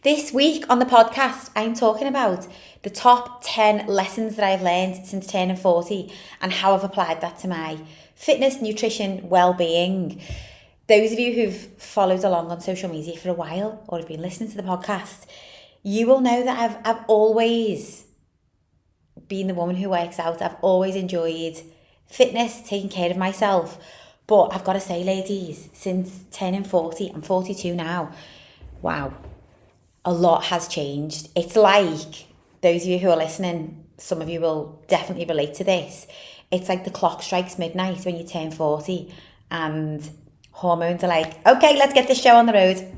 This week on the podcast, I'm talking about the top 10 lessons that I've learned since turning 40 and how I've applied that to my fitness, nutrition, well-being. Those of you who've followed along on social media for a while or have been listening to the podcast, you will know that I've always been the woman who works out. I've always enjoyed fitness, taking care of myself. But I've got to say, ladies, since turning 40, I'm 42 now. Wow. A lot has changed. It's like, those of you who are listening, some of you will definitely relate to this. It's like the clock strikes midnight when you turn 40 and hormones are like, okay, let's get this show on the road.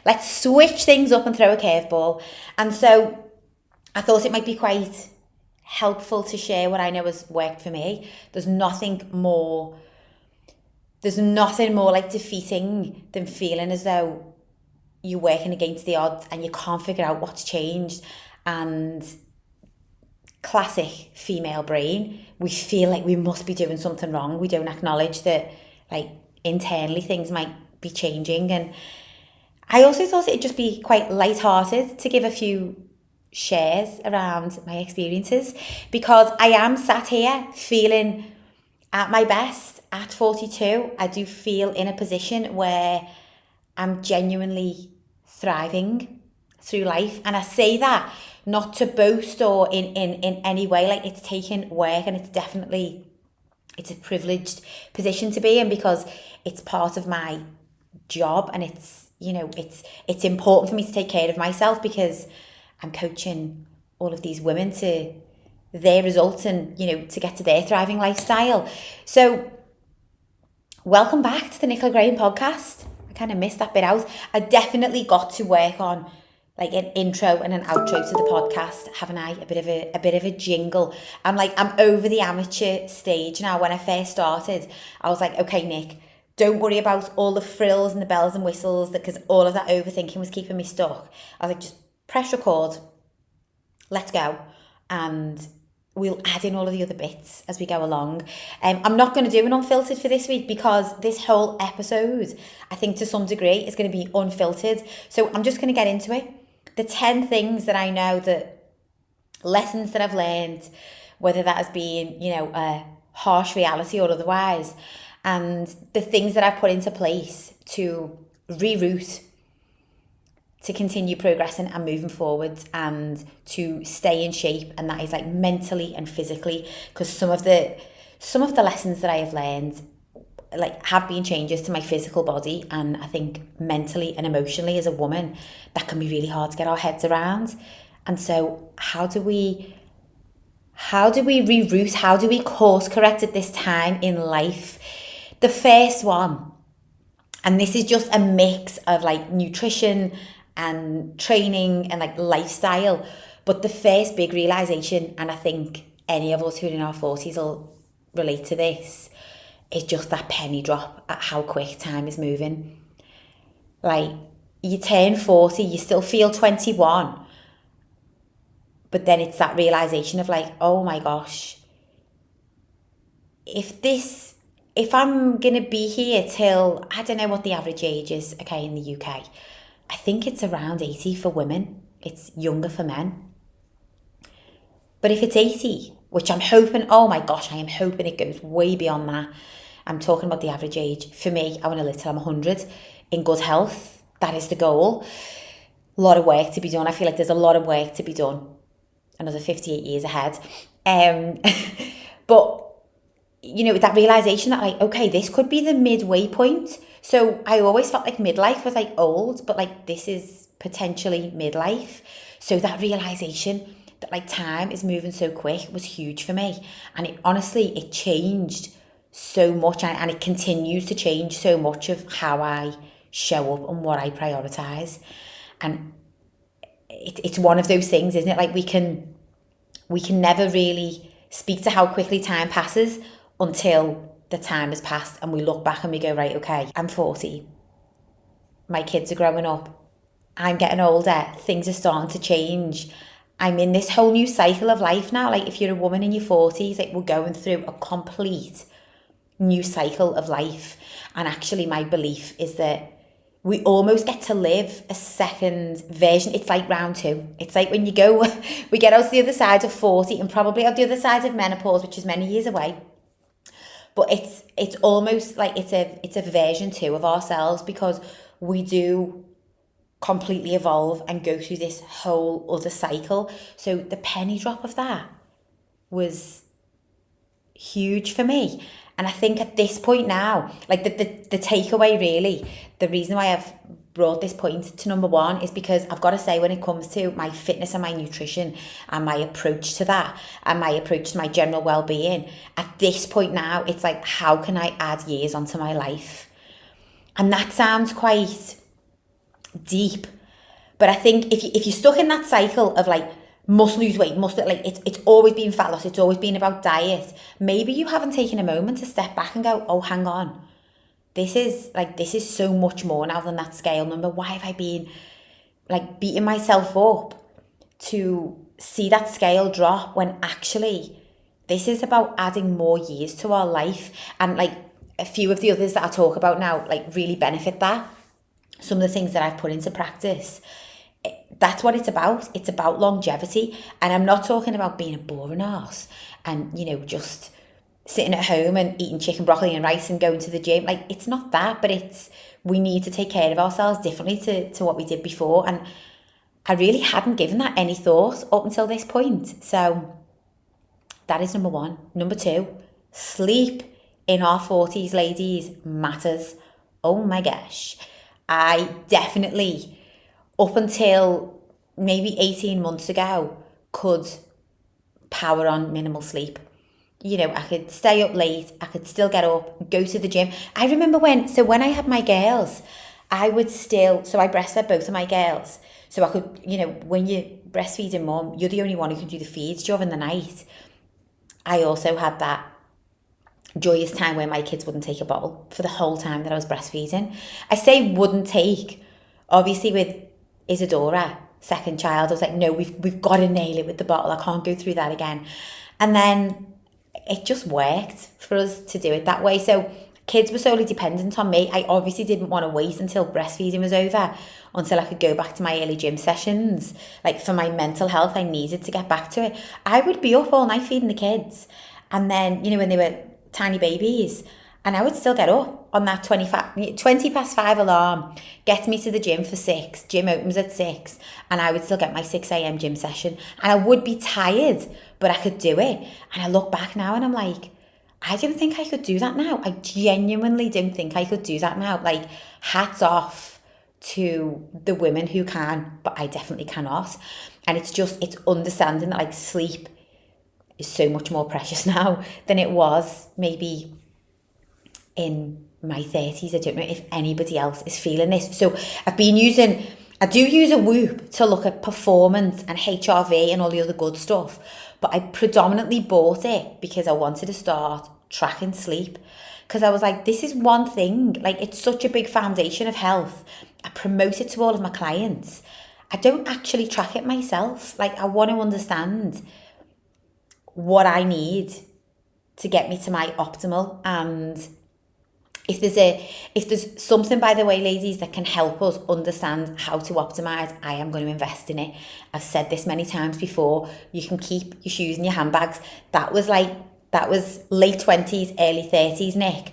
Let's switch things up and throw a curveball. And so I thought it might be quite helpful to share what I know has worked for me. There's nothing more like defeating than feeling as though you're working against the odds and you can't figure out what's changed. And classic female brain, we feel like we must be doing something wrong. We don't acknowledge that, like, internally things might be changing. And I also thought it'd just be quite lighthearted to give a few shares around my experiences, because I am sat here feeling at my best at 42. I do feel in a position where I'm genuinely thriving through life. And I say that not to boast or in any way, like, it's taken work and it's a privileged position to be in, because it's part of my job and it's important for me to take care of myself, because I'm coaching all of these women to their results and, to get to their thriving lifestyle. So welcome back to the Nicola Graham Podcast. Kind of missed that bit out. I definitely got to work on like an intro and an outro to the podcast, haven't I? A bit of a jingle. I'm over the amateur stage now. When I first started, I was like, okay, Nick, don't worry about all the frills and the bells and whistles, because all of that overthinking was keeping me stuck. I was like, just press record, let's go, and we'll add in all of the other bits as we go along. I'm not going to do an unfiltered for this week, because this whole episode, I think to some degree, is going to be unfiltered. So I'm just going to get into it. The 10 things that I know, that lessons that I've learned, whether that has been, a harsh reality or otherwise, and the things that I've put into place to reroute, to continue progressing and moving forward and to stay in shape, and that is like mentally and physically, because some of the lessons that I have learned have been changes to my physical body, and I think mentally and emotionally as a woman that can be really hard to get our heads around. And so how do we reroute, how do we course correct at this time in life? The first one, and this is just a mix of like nutrition and training and like lifestyle, but the first big realization, and I think any of us who are in our 40s will relate to this, is just that penny drop at how quick time is moving. Like, you turn 40, you still feel 21, but then it's that realization of like, oh my gosh, if I'm gonna be here till, I don't know what the average age is, okay, in the UK, I think it's around 80 for women. It's younger for men. But if it's 80, which I'm hoping, oh my gosh, I am hoping it goes way beyond that. I'm talking about the average age. For me, I want to live till I'm 100 in good health. That is the goal. A lot of work to be done. I feel like there's a lot of work to be done. Another 58 years ahead. But, that realization that like, okay, this could be the midway point. So I always felt like midlife was like old, but like this is potentially midlife. So that realization that like time is moving so quick was huge for me. And it changed so much, and it continues to change so much of how I show up and what I prioritize. And it's one of those things, isn't it? Like we can never really speak to how quickly time passes until the time has passed and we look back and we go, right, okay, I'm 40. My kids are growing up. I'm getting older. Things are starting to change. I'm in this whole new cycle of life now. Like if you're a woman in your 40s, like we're going through a complete new cycle of life. And actually my belief is that we almost get to live a second version. It's like round two. It's like when you go, we get out the other side of 40 and probably out the other side of menopause, which is many years away. But it's almost like it's a version two of ourselves, because we do completely evolve and go through this whole other cycle. So the penny drop of that was huge for me. And I think at this point now, like the takeaway really, the reason why I've brought this point to number one is because I've got to say, when it comes to my fitness and my nutrition and my approach to that and my approach to my general well-being, at this point now, it's like, how can I add years onto my life? And that sounds quite deep, but I think if you're stuck in that cycle of like, must lose weight, it's always been fat loss, it's always been about diet, maybe you haven't taken a moment to step back and go, oh, hang on, this is so much more now than that scale number. Why have I been like beating myself up to see that scale drop, when actually this is about adding more years to our life? And like a few of the others that I talk about now like really benefit that. Some of the things that I've put into practice, that's what it's about. It's about longevity. And I'm not talking about being a boring arse and, you know, just sitting at home and eating chicken, broccoli and rice and going to the gym. Like, it's not that, but we need to take care of ourselves differently to what we did before. And I really hadn't given that any thought up until this point. So that is number one. Number two, sleep in our 40s, ladies, matters. Oh my gosh. I definitely, up until maybe 18 months ago, could power on minimal sleep. You know, I could stay up late, I could still get up, go to the gym. I remember when I had my girls, I breastfed both of my girls. So I could, you know, when you're breastfeeding mum, you're the only one who can do the feeds during the night. I also had that joyous time where my kids wouldn't take a bottle for the whole time that I was breastfeeding. I say wouldn't take, obviously with Isadora, second child, I was like, no, we've got to nail it with the bottle. I can't go through that again. And then it just worked for us to do it that way. So kids were solely dependent on me. I obviously didn't want to wait until breastfeeding was over until I could go back to my early gym sessions. Like, for my mental health, I needed to get back to it. I would be up all night feeding the kids. And then, you know, when they were tiny babies, and I would still get up on that 20 past 5 alarm, get me to the gym for 6, gym opens at 6, and I would still get my 6 a.m. gym session. And I would be tired, but I could do it. And I look back now and I'm like, I don't think I could do that now. I genuinely don't think I could do that now. Like, hats off to the women who can, but I definitely cannot. And it's understanding that like sleep is so much more precious now than it was maybe in my 30s. I don't know if anybody else is feeling this. So I do use a Whoop to look at performance and HRV and all the other good stuff. But I predominantly bought it because I wanted to start tracking sleep. Because I was like, this is one thing, like, it's such a big foundation of health. I promote it to all of my clients. I don't actually track it myself. Like, I want to understand what I need to get me to my optimal. And if there's something, by the way, ladies, that can help us understand how to optimize, I am going to invest in it. I've said this many times before. You can keep your shoes in your handbags. That was late 20s, early 30s, Nick.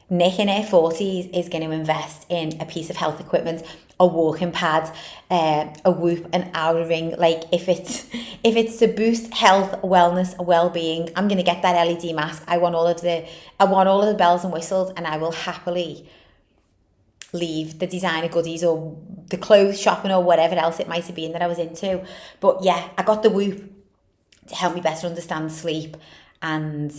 Nick in her 40s is going to invest in a piece of health equipment, a walking pad, a Whoop, an Oura ring. Like, if it's to boost health, wellness, well-being, I'm going to get that LED mask. I want all of the bells and whistles, and I will happily leave the designer goodies or the clothes shopping or whatever else it might have been that I was into. But yeah, I got the Whoop to help me better understand sleep, and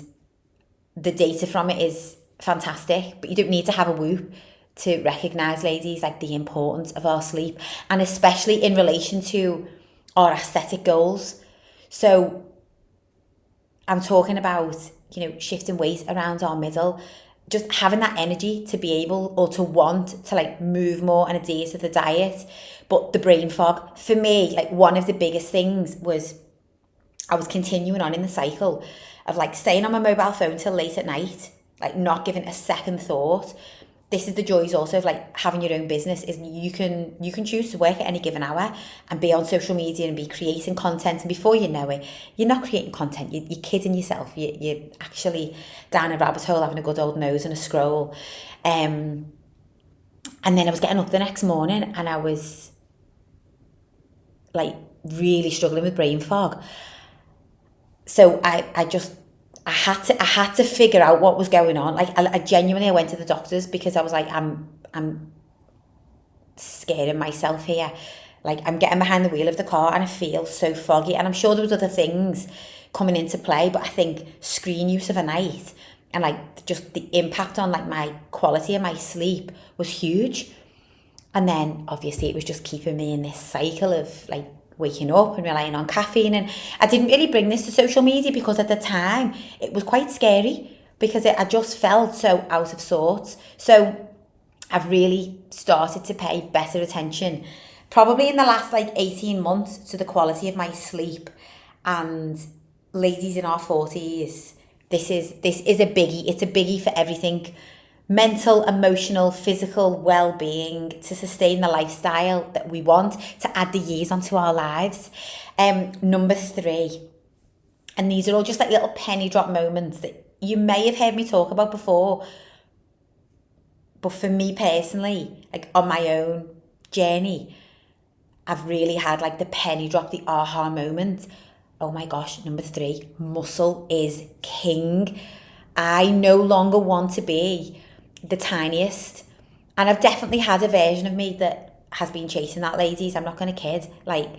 the data from it is fantastic. But you don't need to have a Whoop to recognise, ladies, like the importance of our sleep, and especially in relation to our aesthetic goals. So I'm talking about, you know, shifting weight around our middle, just having that energy to be able or to want to like move more and adhere to the diet. But the brain fog, for me, like one of the biggest things was I was continuing on in the cycle of like staying on my mobile phone till late at night, like not giving a second thought. this is the joys also of like having your own business, is you can choose to work at any given hour and be on social media and be creating content, and before you know it, you're not creating content, you're kidding yourself, you're actually down a rabbit hole having a good old nose and a scroll. And then I was getting up the next morning and I was like really struggling with brain fog. So I had to figure out what was going on. Like I genuinely went to the doctors because I was like, I'm scaring myself here. Like I'm getting behind the wheel of the car and I feel so foggy. And I'm sure there was other things coming into play, but I think screen use of a night and like just the impact on like my quality of my sleep was huge. And then obviously it was just keeping me in this cycle of like waking up and relying on caffeine. And I didn't really bring this to social media because at the time it was quite scary because I just felt so out of sorts. So I've really started to pay better attention probably in the last like 18 months to the quality of my sleep. And ladies in our 40s, this is a biggie. It's a biggie for everything: mental, emotional, physical well-being, to sustain the lifestyle that we want, to add the years onto our lives. Number 3, and these are all just like little penny drop moments that you may have heard me talk about before, but for me personally, like on my own journey, I've really had like the penny drop, the aha moment. Oh my gosh, number 3, muscle is king. I no longer want to be the tiniest, and I've definitely had a version of me that has been chasing that, ladies. I'm not going to kid. Like,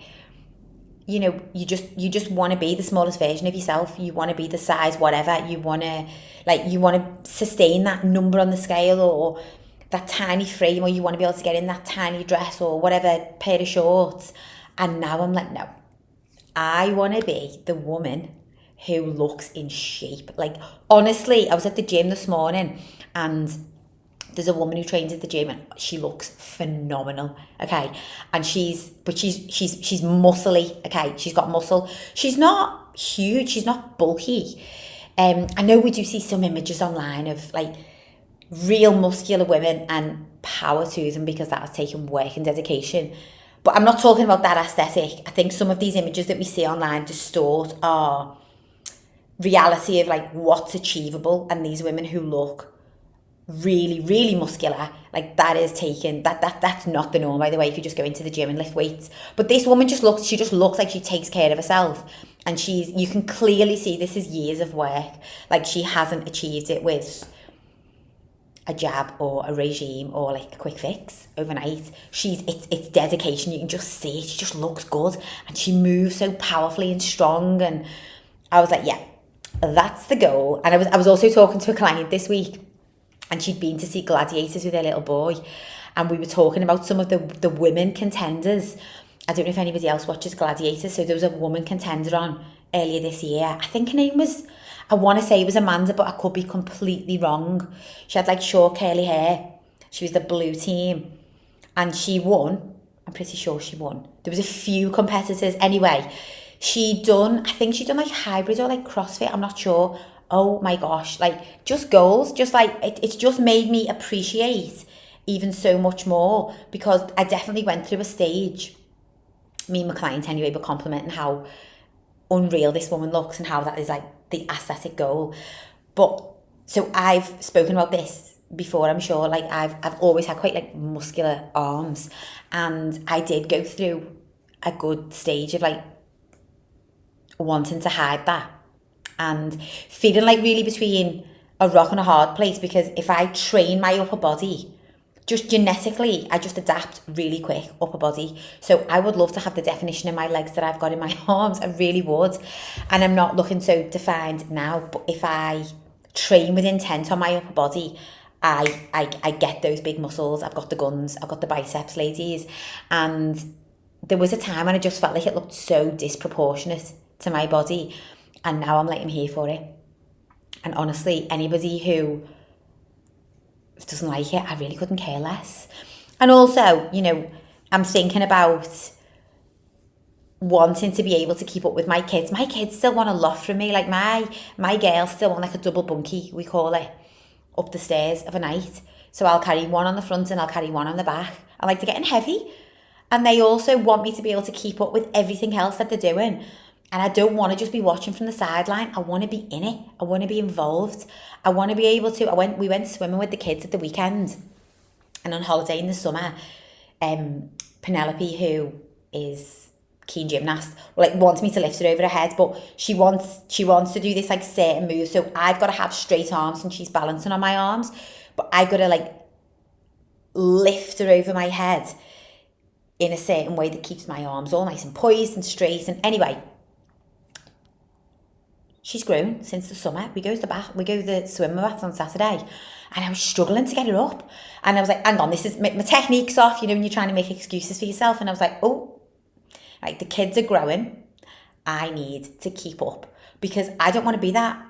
you know, you just want to be the smallest version of yourself. You want to be the size whatever. You want to sustain that number on the scale, or that tiny frame, or you want to be able to get in that tiny dress or whatever pair of shorts. And now I'm like, no, I want to be the woman who looks in shape. Like, honestly, I was at the gym this morning and there's a woman who trains at the gym and she looks phenomenal, okay? And she's muscly, okay? She's got muscle. She's not huge, she's not bulky. I know we do see some images online of like real muscular women, and power to them because that has taken work and dedication. But I'm not talking about that aesthetic. I think some of these images that we see online distort our reality of like what's achievable, and these women who look really, really muscular, like that is taken, that's not the norm, by the way, if you just go into the gym and lift weights. But this woman just looks like she takes care of herself, and you can clearly see this is years of work. Like, she hasn't achieved it with a jab or a regime or like a quick fix overnight. It's dedication. You can just see it. She just looks good and she moves so powerfully and strong. And I was like, yeah, that's the goal. And I was also talking to a client this week, and she'd been to see Gladiators with her little boy, and we were talking about some of the women contenders. I don't know if anybody else watches Gladiators. So there was a woman contender on earlier this year. I think her name was, I want to say it was Amanda, but I could be completely wrong. She had like short curly hair. She was the blue team and she won. I'm pretty sure she won. There was a few competitors. Anyway, I think she'd done like hybrid or like CrossFit. I'm not sure. Oh my gosh. Like, just goals. Just like, it's just made me appreciate even so much more, because I definitely went through a stage, me and my client anyway, but complimenting how unreal this woman looks and how that is like the aesthetic goal. But so I've spoken about this before, I'm sure. Like, I've always had quite like muscular arms, and I did go through a good stage of like wanting to hide that and feeling like really between a rock and a hard place, because if I train my upper body, just genetically, I just adapt really quick, upper body. So I would love to have the definition in my legs that I've got in my arms. I really would. And I'm not looking so defined now, but if I train with intent on my upper body, I get those big muscles. I've got the guns, I've got the biceps, ladies. And there was a time when I just felt like it looked so disproportionate to my body. And now I'm like, I'm here for it. And honestly, anybody who doesn't like it, I really couldn't care less. And also, you know, I'm thinking about wanting to be able to keep up with my kids. My kids still want a lot from me. Like, my girls still want like a double bunkie, we call it, up the stairs of a night. So I'll carry one on the front and I'll carry one on the back. I like to get in heavy. And they also want me to be able to keep up with everything else that they're doing. And I don't want to just be watching from the sideline. I want to be in it. I want to be involved. I want to be able to. We went swimming with the kids at the weekend and on holiday in the summer. Penelope, who is keen gymnast, wants me to lift her over her head, but she wants to do this certain move. So I've got to have straight arms and she's balancing on my arms, but I've got to lift her over my head in a certain way that keeps my arms all nice and poised and straight. And anyway, she's grown since the summer. We go to the swim bath on Saturday, and I was struggling to get her up. And I was like, hang on, my technique's off, when you're trying to make excuses for yourself. And I was like, the kids are growing. I need to keep up because I don't want to be that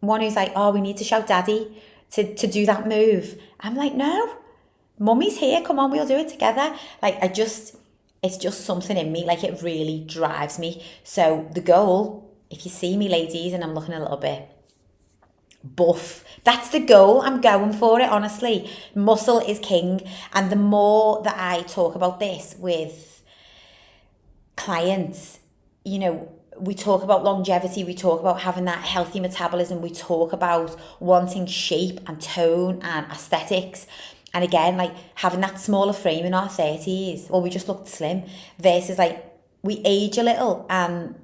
one who's like, oh, we need to shout daddy to do that move. I'm like, no, mummy's here. Come on, we'll do it together. It's just something in me. It really drives me. So the goal, if you see me, ladies, and I'm looking a little bit buff, that's the goal. I'm going for it, honestly. Muscle is king. And the more that I talk about this with clients, we talk about longevity, we talk about having that healthy metabolism, we talk about wanting shape and tone and aesthetics. And again, having that smaller frame in our 30s, or we just looked slim, versus we age a little and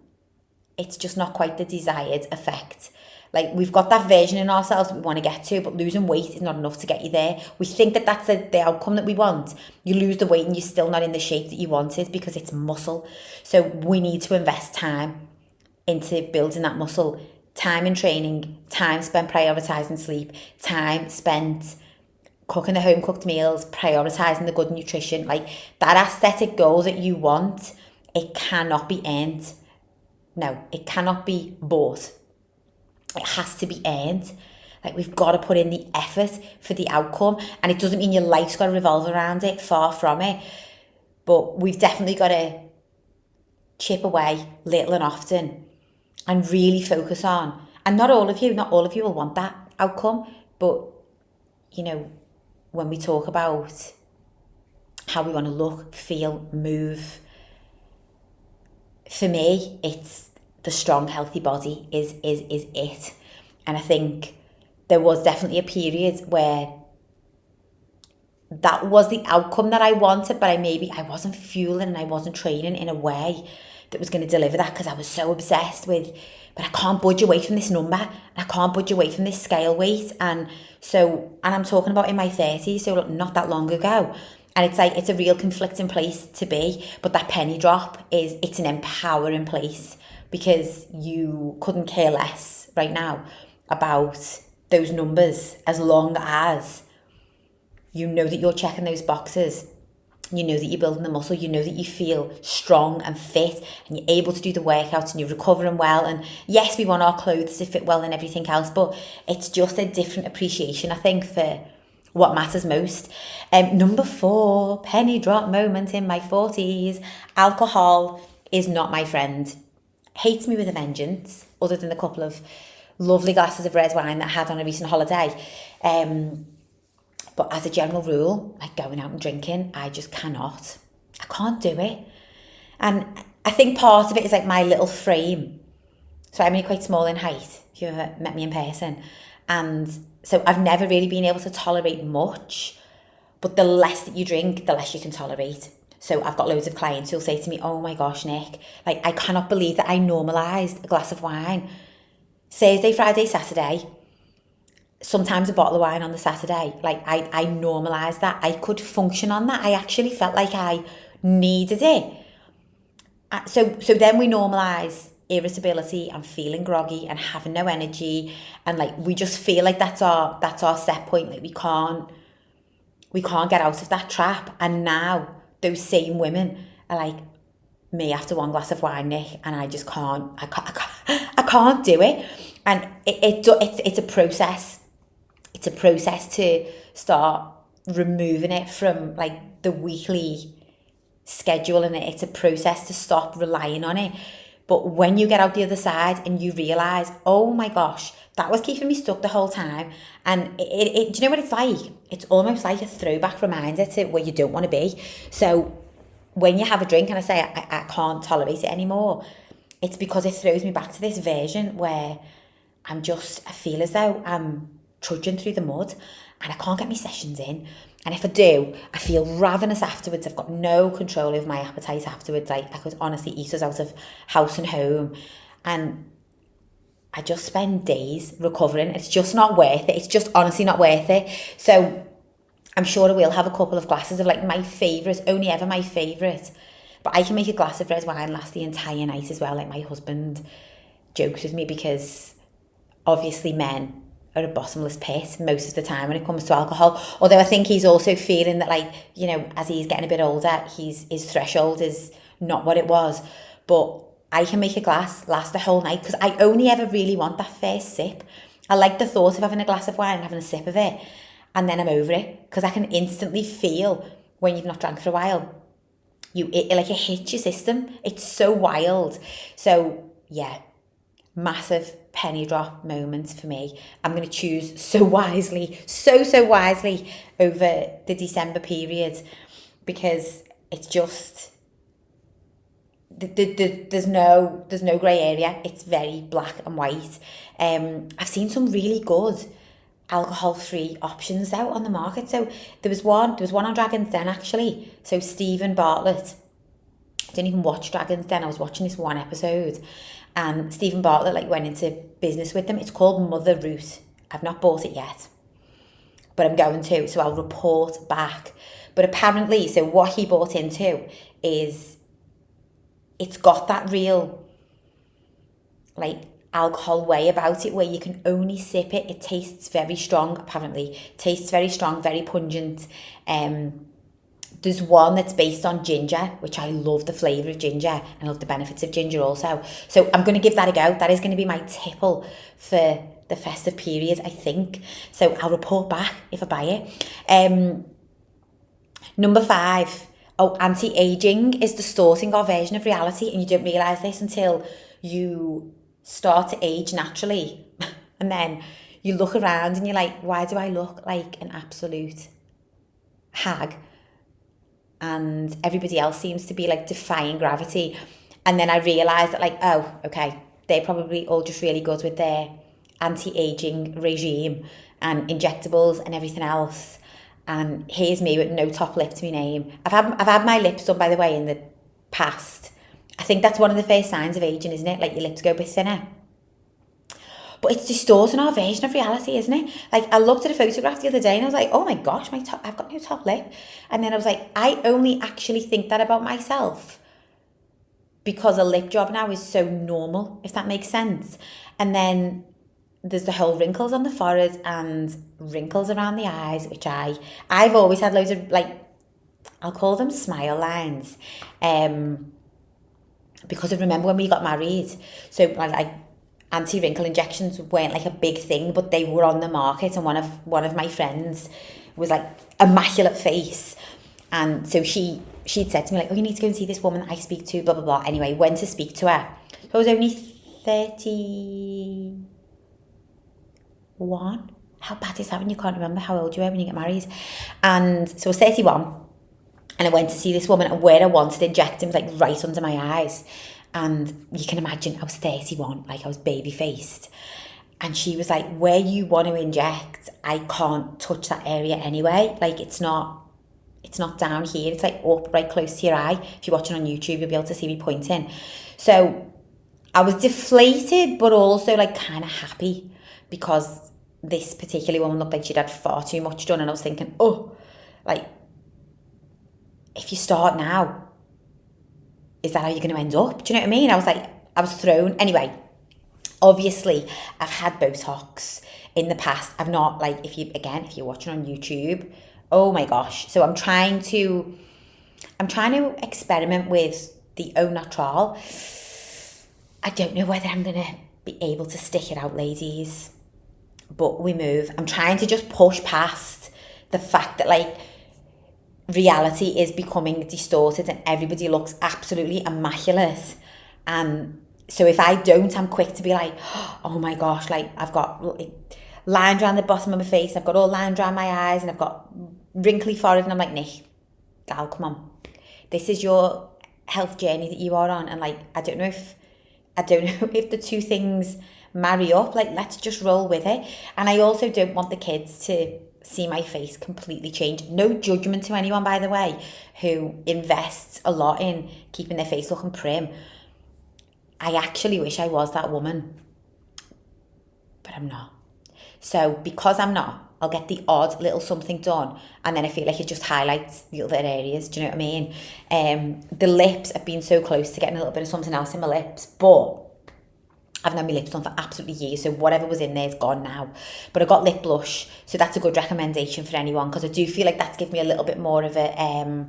it's just not quite the desired effect. We've got that version in ourselves that we want to get to, but losing weight is not enough to get you there. We think that that's the outcome that we want. You lose the weight and you're still not in the shape that you wanted because it's muscle. So we need to invest time into building that muscle. Time in training, time spent prioritising sleep, time spent cooking the home-cooked meals, prioritising the good nutrition. That aesthetic goal that you want, it cannot be earned. No, it cannot be bought. It has to be earned. We've got to put in the effort for the outcome. And it doesn't mean your life's got to revolve around it, far from it. But we've definitely got to chip away little and often and really focus on. And not all of you will want that outcome. But, when we talk about how we want to look, feel, move, for me, it's the strong, healthy body is it. And I think there was definitely a period where that was the outcome that I wanted, but I wasn't fueling and I wasn't training in a way that was going to deliver that because I was so obsessed with, but I can't budge away from this number and I can't budge away from this scale weight. And I'm talking about in my 30s, so not that long ago. And it's a real conflicting place to be, but that penny drop it's an empowering place because you couldn't care less right now about those numbers as long as you know that you're checking those boxes. You know that you're building the muscle, you know that you feel strong and fit and you're able to do the workouts and you're recovering well. And yes, we want our clothes to fit well and everything else, but it's just a different appreciation, I think, for what matters most. Number 4, penny drop moment in my 40s. Alcohol is not my friend. Hates me with a vengeance, other than the couple of lovely glasses of red wine that I had on a recent holiday. But as a general rule, going out and drinking, I just cannot. I can't do it. And I think part of it is my little frame. So I'm only quite small in height, if you ever met me in person. And so I've never really been able to tolerate much. But the less that you drink, the less you can tolerate. So I've got loads of clients who'll say to me, oh my gosh, Nick, I cannot believe that I normalised a glass of wine. Thursday, Friday, Saturday. Sometimes a bottle of wine on the Saturday. I normalised that. I could function on that. I actually felt like I needed it. So then we normalise irritability and feeling groggy and having no energy, and we just feel like that's our set point. We can't get out of that trap. And now those same women are like, me after one glass of wine, Nick, and I just can't. I can't do it. And it's a process. It's a process to start removing it from the weekly schedule, and it's a process to stop relying on it. But when you get out the other side and you realise, oh my gosh, that was keeping me stuck the whole time. And do you know what it's like? It's almost like a throwback reminder to where you don't want to be. So when you have a drink and I say, I can't tolerate it anymore, it's because it throws me back to this version where I feel as though I'm trudging through the mud and I can't get my sessions in. And if I do, I feel ravenous afterwards. I've got no control over my appetite afterwards. Like, I could honestly eat us out of house and home. And I just spend days recovering. It's just not worth it. It's just honestly not worth it. So I'm sure I will have a couple of glasses of like my favourite, only ever my favourite. But I can make a glass of red wine last the entire night as well. Like, my husband jokes with me because obviously men are a bottomless pit most of the time when it comes to alcohol. Although I think he's also feeling that, like, you know, as he's getting a bit older, his threshold is not what it was. But I can make a glass last the whole night because I only ever really want that first sip. I like the thought of having a glass of wine and having a sip of it, and then I'm over it, because I can instantly feel when you've not drank for a while. It hits your system. It's so wild. So yeah, massive penny drop moments for me. I'm going to choose so wisely, so wisely over the December period, because it's just, there's no grey area. It's very black and white. I've seen some really good alcohol-free options out on the market. So there was one on Dragon's Den, actually. So Stephen Bartlett, I didn't even watch Dragon's Den. I was watching this one episode, and Stephen Bartlett like went into business with them. It's called Mother Root. I've not bought it yet, but I'm going to, so I'll report back. But apparently, so what he bought into is, it's got that real like alcohol way about it where you can only sip it. It tastes very strong, apparently. Tastes very strong, very pungent. There's one that's based on ginger, which I love the flavour of ginger, and I love the benefits of ginger also. So I'm going to give that a go. That is going to be my tipple for the festive period, I think. So I'll report back if I buy it. Number 5. Anti-aging is distorting our version of reality, and you don't realise this until you start to age naturally. And then you look around and you're like, why do I look like an absolute hag? And everybody else seems to be like defying gravity. And then I realised that, like, oh, okay, they're probably all just really good with their anti-aging regime and injectables and everything else. And here's me with no top lip to my name. I've had my lips done, by the way, in the past. I think that's one of the first signs of aging, isn't it? Like, your lips go a bit thinner. But it's distorting our version of reality, isn't it? Like, I looked at a photograph the other day and I was like, oh my gosh, I've got no top lip. And then I was like, I only actually think that about myself because a lip job now is so normal, if that makes sense. And then there's the whole wrinkles on the forehead and wrinkles around the eyes, which I've always had loads of, like, I'll call them smile lines. Because I remember when we got married, so like anti-wrinkle injections weren't like a big thing, but they were on the market, and one of my friends was like immaculate face, and so she'd said to me, like, oh, you need to go and see this woman that I speak to, blah blah blah. Anyway, went to speak to her. So I was only 31. How bad is that when you can't remember how old you were when you get married? And so I was 31, and I went to see this woman, and where I wanted injecting was like right under my eyes. And you can imagine I was 31, like I was baby-faced. And she was like, where you want to inject, I can't touch that area anyway. Like, it's not down here. It's like up right close to your eye. If you're watching on YouTube, you'll be able to see me pointing. So I was deflated, but also like kind of happy, because this particular woman looked like she'd had far too much done. And I was thinking, oh, like, if you start now, is that how you're going to end up? Do you know what I mean? I was like, I was thrown. Anyway, obviously, I've had Botox in the past. I've not, like, if you're watching on YouTube, oh my gosh. So I'm trying to experiment with the au natural. I don't know whether I'm going to be able to stick it out, ladies, but we move. I'm trying to just push past the fact that, like, reality is becoming distorted and everybody looks absolutely immaculate, and So if I don't, I'm quick to be like, oh my gosh, like I've got like, lines around the bottom of my face, I've got all lines around my eyes, and I've got wrinkly forehead, and I'm like, Nick, gal, come on. This is your health journey that you are on, and like I don't know if the two things marry up. Like, let's just roll with it. And I also don't want the kids to see my face completely change. No judgment to anyone, by the way, who invests a lot in keeping their face looking prim. I actually wish I was that woman, but I'm not. So because I'm not, I'll get the odd little something done, and then I feel like it just highlights the other areas. Do you know what I mean? The lips, I've been so close to getting a little bit of something else in my lips, but I've had my lips on for absolutely years, so whatever was in there is gone now. But I got lip blush, so that's a good recommendation for anyone, because I do feel like that's given me a little bit more of a,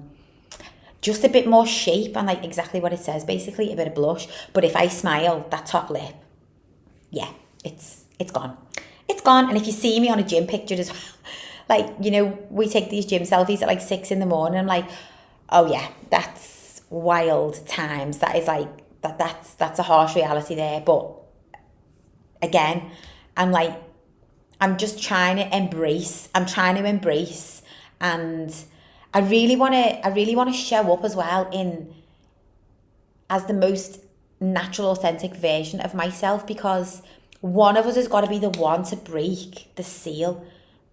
just a bit more shape, and like exactly what it says, basically, a bit of blush. But if I smile, that top lip, yeah, it's gone. It's gone. And if you see me on a gym picture as well, like, you know, we take these gym selfies at like 6 a.m. I'm like, oh yeah, that's wild times. That is like, that's a harsh reality there. But again, I'm just trying to embrace, and I really want to show up as well as the most natural, authentic version of myself, because one of us has got to be the one to break the seal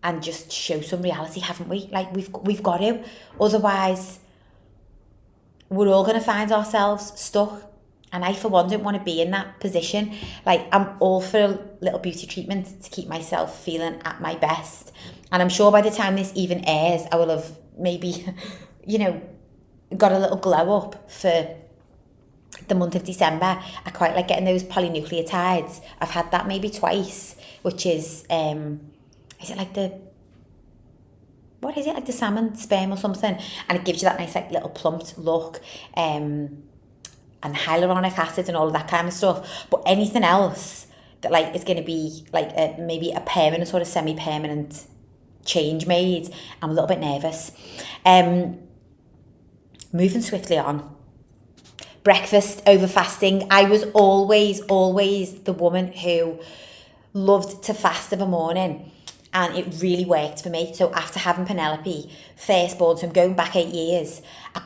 and just show some reality, haven't we? Like, we've got to. Otherwise, we're all going to find ourselves stuck. And I, for one, don't want to be in that position. Like, I'm all for a little beauty treatment to keep myself feeling at my best. And I'm sure by the time this even airs, I will have maybe, you know, got a little glow up for the month of December. I quite like getting those polynucleotides. I've had that maybe twice, which is it like like the salmon sperm or something? And it gives you that nice like little plumped look, and hyaluronic acid and all of that kind of stuff. But anything else that like is going to be like maybe a permanent, sort of semi-permanent change made, I'm a little bit nervous. Moving swiftly on. Breakfast over fasting. I was always the woman who loved to fast of a morning, and it really worked for me. So after having Penelope, firstborn, so I'm going back 8 years, I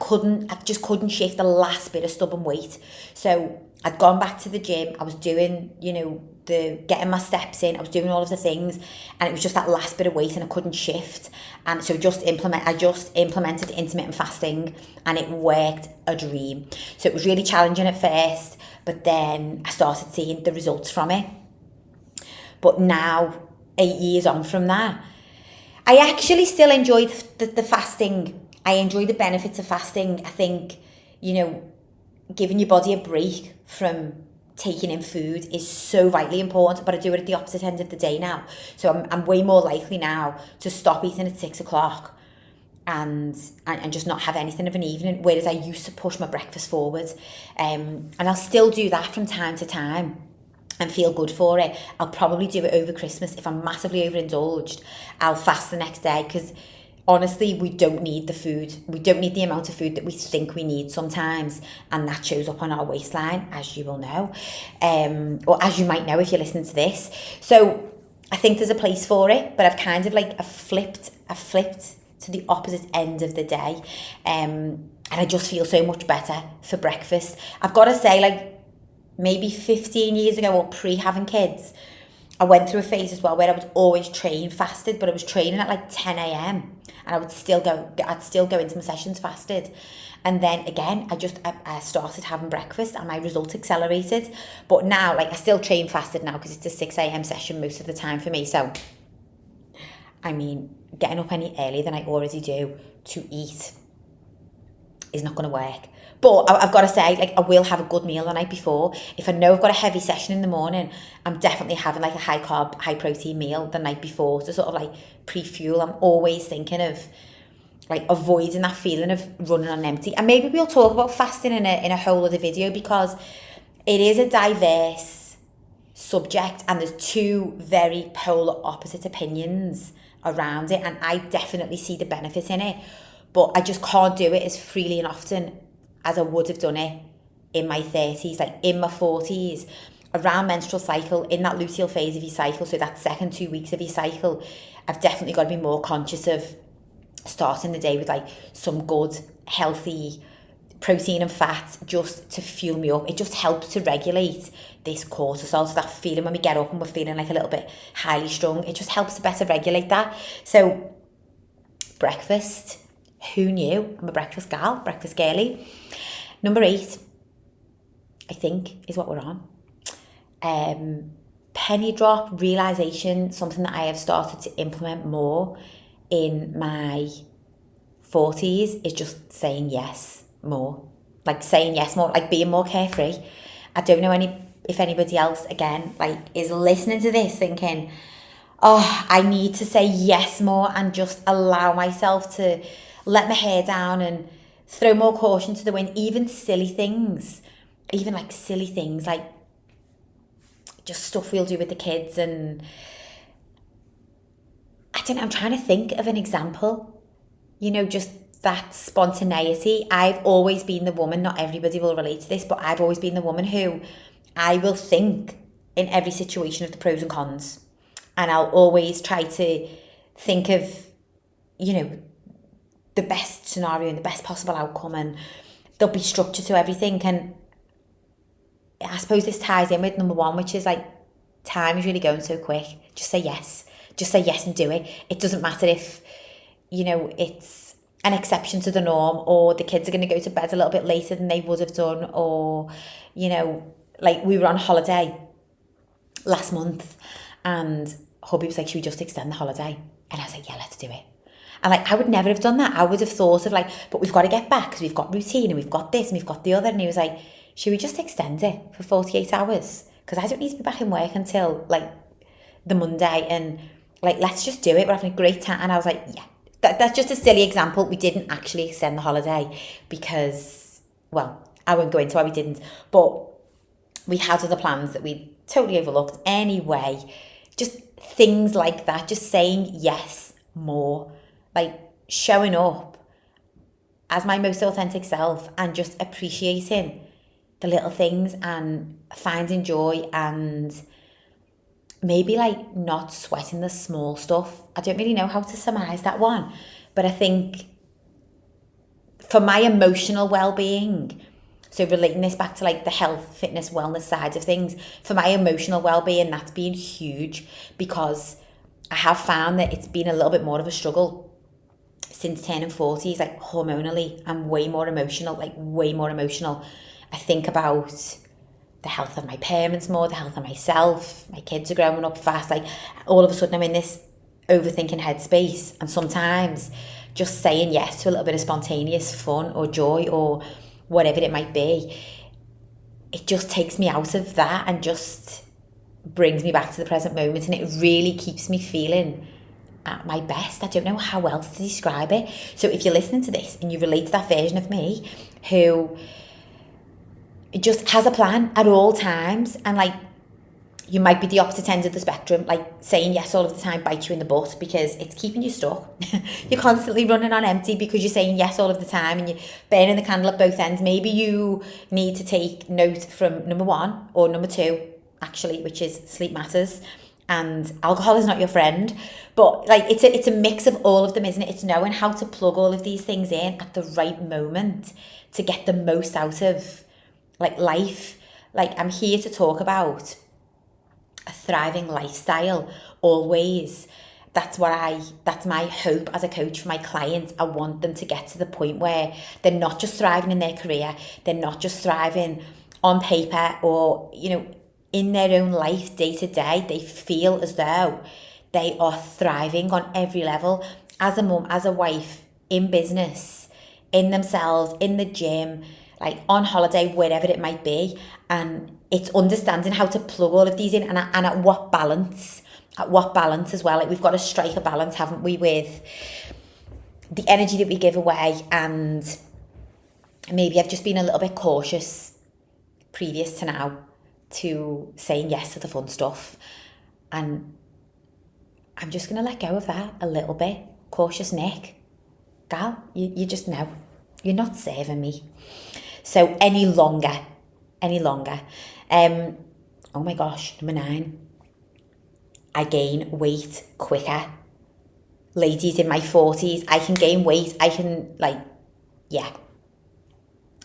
just couldn't shift the last bit of stubborn weight. So I'd gone back to the gym, I was doing, you know, getting my steps in, I was doing all of the things, and it was just that last bit of weight and I couldn't shift. And so I just implemented intermittent fasting, and it worked a dream. So it was really challenging at first, but then I started seeing the results from it. But now, 8 years on from that, I actually still enjoy the fasting. I enjoy the benefits of fasting. I think, you know, giving your body a break from taking in food is so vitally important, but I do it at the opposite end of the day now. So I'm way more likely now to stop eating at 6 o'clock and just not have anything of an evening, whereas I used to push my breakfast forward. And I'll still do that from time to time and feel good for it. I'll probably do it over Christmas. If I'm massively overindulged, I'll fast the next day, because honestly, we don't need the food. We don't need the amount of food that we think we need sometimes. And that shows up on our waistline, as you will know. Or as you might know if you're listening to this. So I think there's a place for it, but I've kind of like, I've flipped to the opposite end of the day. And I just feel so much better for breakfast. I've got to say, like, maybe 15 years ago, or pre-having kids, I went through a phase as well where I was always fasted, but I was training at like 10 a.m. and I'd still go into my sessions fasted. And then again, I started having breakfast and my results accelerated. But now, like, I still train fasted now because it's a 6 a.m. session most of the time for me. So, I mean, getting up any earlier than I already do to eat is not going to work. But I've got to say, like, I will have a good meal the night before. If I know I've got a heavy session in the morning, I'm definitely having like a high carb, high protein meal the night before to sort of like pre-fuel. I'm always thinking of like avoiding that feeling of running on empty. And maybe we'll talk about fasting in a whole other video, because it is a diverse subject and there's two very polar opposite opinions around it. And I definitely see the benefit in it, but I just can't do it as freely and often as I would have done it in my 30s, like in my 40s, around menstrual cycle, in that luteal phase of your cycle, so that second 2 weeks of your cycle, I've definitely got to be more conscious of starting the day with like some good, healthy protein and fat just to fuel me up. It just helps to regulate this cortisol, so that feeling when we get up and we're feeling like a little bit highly strung, it just helps to better regulate that. So breakfast, who knew? I'm a breakfast gal, breakfast girly. Number 8, I think, is what we're on. Penny drop realization, something that I have started to implement more in my 40s, is just saying yes more. Like saying yes more, like being more carefree. I don't know if anybody else, again, like is listening to this thinking, oh, I need to say yes more and just allow myself to let my hair down and throw more caution to the wind. Even silly things like just stuff we'll do with the kids. And I don't know, I'm trying to think of an example, just that spontaneity. I've always been the woman, not everybody will relate to this, but I've always been the woman who I will think in every situation of the pros and cons. And I'll always try to think of, the best scenario and the best possible outcome, and there'll be structure to everything. And I suppose this ties in with number 1, which is like, time is really going so quick. Just say yes. Just say yes and do it. It doesn't matter if, it's an exception to the norm, or the kids are going to go to bed a little bit later than they would have done, or, like we were on holiday last month and hubby was like, should we just extend the holiday? And I was like, yeah, let's do it. And like, I would never have done that. I would have thought of like, but we've got to get back because we've got routine and we've got this and we've got the other. And he was like, should we just extend it for 48 hours? Because I don't need to be back in work until like the Monday, and like, let's just do it. We're having a great time. And I was like, yeah, that's just a silly example. We didn't actually extend the holiday because, well, I won't go into why we didn't, but we had other plans that we totally overlooked anyway. Just things like that, just saying yes more, like showing up as my most authentic self and just appreciating the little things and finding joy, and maybe like not sweating the small stuff. I don't really know how to summarize that one, but I think for my emotional well-being, so relating this back to like the health, fitness, wellness side of things, for my emotional well-being, that's been huge, because I have found that it's been a little bit more of a struggle since turning 40s. Like hormonally, I'm way more emotional. I think about the health of my parents more, the health of myself. My kids are growing up fast. Like all of a sudden I'm in this overthinking headspace, and sometimes just saying yes to a little bit of spontaneous fun or joy or whatever it might be, it just takes me out of that and just brings me back to the present moment, and it really keeps me feeling at my best. I don't know how else to describe it. So if you're listening to this and you relate to that version of me who just has a plan at all times, and like you might be the opposite end of the spectrum, like saying yes all of the time bites you in the butt because it's keeping you stuck. You're constantly running on empty because you're saying yes all of the time and you're burning the candle at both ends. Maybe you need to take note from number 1 or number 2, actually, which is sleep matters and alcohol is not your friend. But like it's a mix of all of them, isn't it? It's knowing how to plug all of these things in at the right moment to get the most out of like life. Like I'm here to talk about a thriving lifestyle always. That's my hope as a coach for my clients. I want them to get to the point where they're not just thriving in their career, they're not just thriving on paper or, in their own life day to day. They feel as though they are thriving on every level, as a mum, as a wife, in business, in themselves, in the gym, like on holiday, wherever it might be. And it's understanding how to plug all of these in and at what balance as well. Like we've got to strike a balance, haven't we, with the energy that we give away. And maybe I've just been a little bit cautious previous to now to saying yes to the fun stuff. And I'm just going to let go of that a little bit. Cautious Nick, gal, you just know, you're not serving me. So any longer, any longer. Oh my gosh, number 9. I gain weight quicker. Ladies in my 40s, I can gain weight. I can I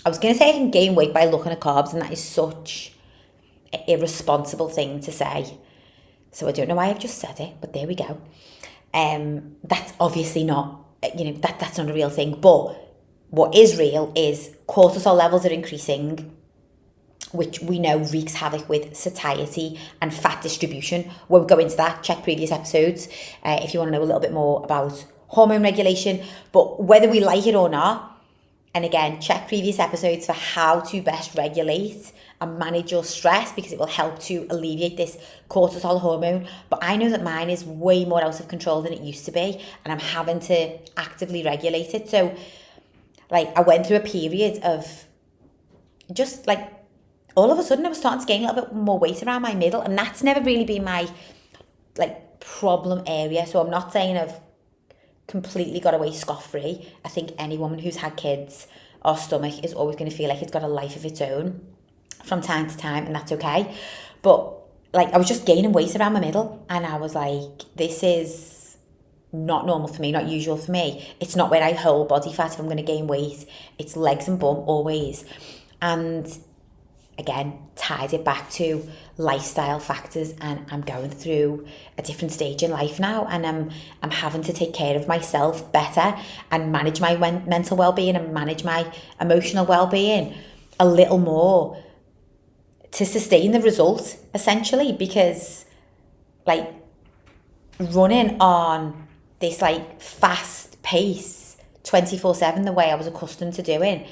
was going to say I can gain weight by looking at carbs, and that is such an irresponsible thing to say. So I don't know why I've just said it, but there we go. That's obviously not, that's not a real thing. But what is real is cortisol levels are increasing, which we know wreaks havoc with satiety and fat distribution. Won't go into that. Check previous episodes if you want to know a little bit more about hormone regulation. But whether we like it or not, and again, check previous episodes for how to best regulate and manage your stress, because it will help to alleviate this cortisol hormone. But I know that mine is way more out of control than it used to be, and I'm having to actively regulate it. So I went through a period of just all of a sudden I was starting to gain a little bit more weight around my middle, and that's never really been my problem area. So I'm not saying I've completely got away scot-free. I think any woman who's had kids, our stomach is always going to feel like it's got a life of its own from time to time, and that's okay. But I was just gaining weight around my middle, and I was like, this is not normal for me, not usual for me. It's not where I hold body fat if I'm going to gain weight. It's legs and bum always. And again, tied it back to lifestyle factors, and I'm going through a different stage in life now, and I'm having to take care of myself better and manage my mental well-being and manage my emotional well-being a little more to sustain the result, essentially, because running on this fast pace 24/7 the way I was accustomed to doing,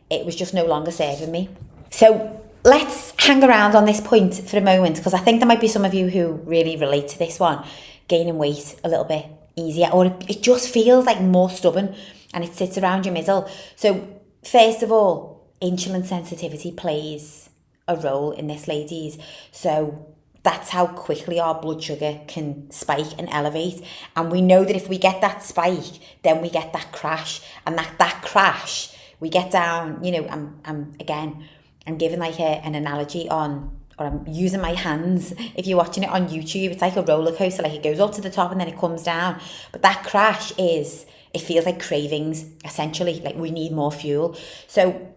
it was just no longer serving me. So let's hang around on this point for a moment, because I think there might be some of you who really relate to this one, gaining weight a little bit easier, or it just feels more stubborn and it sits around your middle. So first of all, insulin sensitivity plays a role in this, ladies. So that's how quickly our blood sugar can spike and elevate. And we know that if we get that spike, then we get that crash. And that crash, we get down, I'm giving an analogy or I'm using my hands. If you're watching it on YouTube, it's like a roller coaster. It goes up to the top and then it comes down. But that crash it feels like cravings, essentially. We need more fuel. So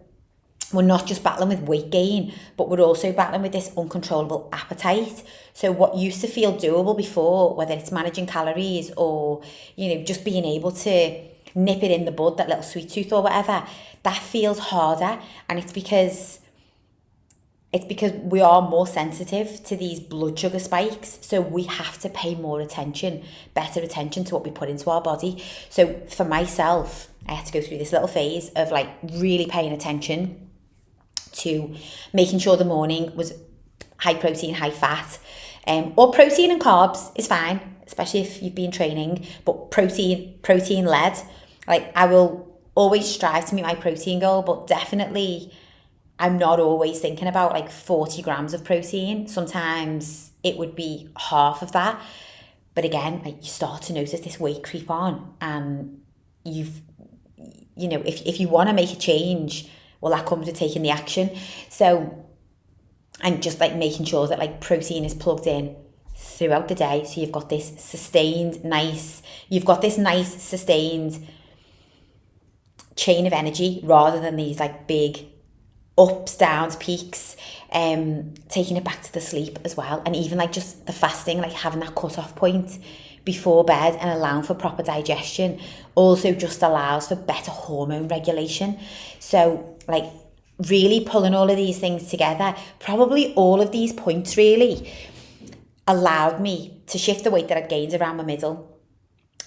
we're not just battling with weight gain, but we're also battling with this uncontrollable appetite. So what used to feel doable before, whether it's managing calories or, just being able to nip it in the bud, that little sweet tooth or whatever, that feels harder. And it's because we are more sensitive to these blood sugar spikes. So we have to pay more attention, better attention to what we put into our body. So for myself, I had to go through this little phase of really paying attention to making sure the morning was high protein, high fat, or protein and carbs is fine, especially if you've been training, but protein led. I will always strive to meet my protein goal, but definitely I'm not always thinking about 40 grams of protein. Sometimes it would be half of that. But again, you start to notice this weight creep on, and if you want to make a change, well, that comes with taking the action. So, and just making sure that protein is plugged in throughout the day. So you've got this nice sustained chain of energy, rather than these big ups, downs, peaks, taking it back to the sleep as well. And even just the fasting, having that cut-off point before bed and allowing for proper digestion also just allows for better hormone regulation. So really pulling all of these things together, probably all of these points really allowed me to shift the weight that I'd gained around my middle.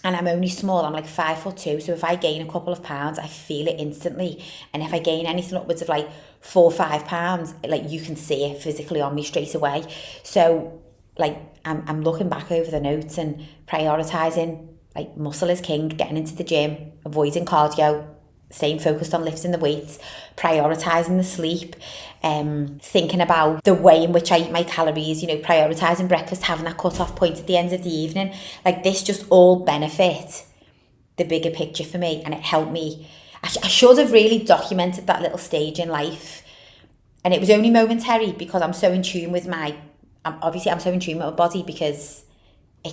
And I'm only small, I'm 5'2", so if I gain a couple of pounds, I feel it instantly. And if I gain anything upwards of 4 or 5 pounds, you can see it physically on me straight away. So I'm looking back over the notes and prioritising, muscle is king, getting into the gym, avoiding cardio, staying focused on lifting the weights, prioritising the sleep, thinking about the way in which I eat my calories, prioritising breakfast, having that cut-off point at the end of the evening. This just all benefit the bigger picture for me, and it helped me. I should have really documented that little stage in life And it was only momentary because I'm so in tune with I'm so in tune with my body because I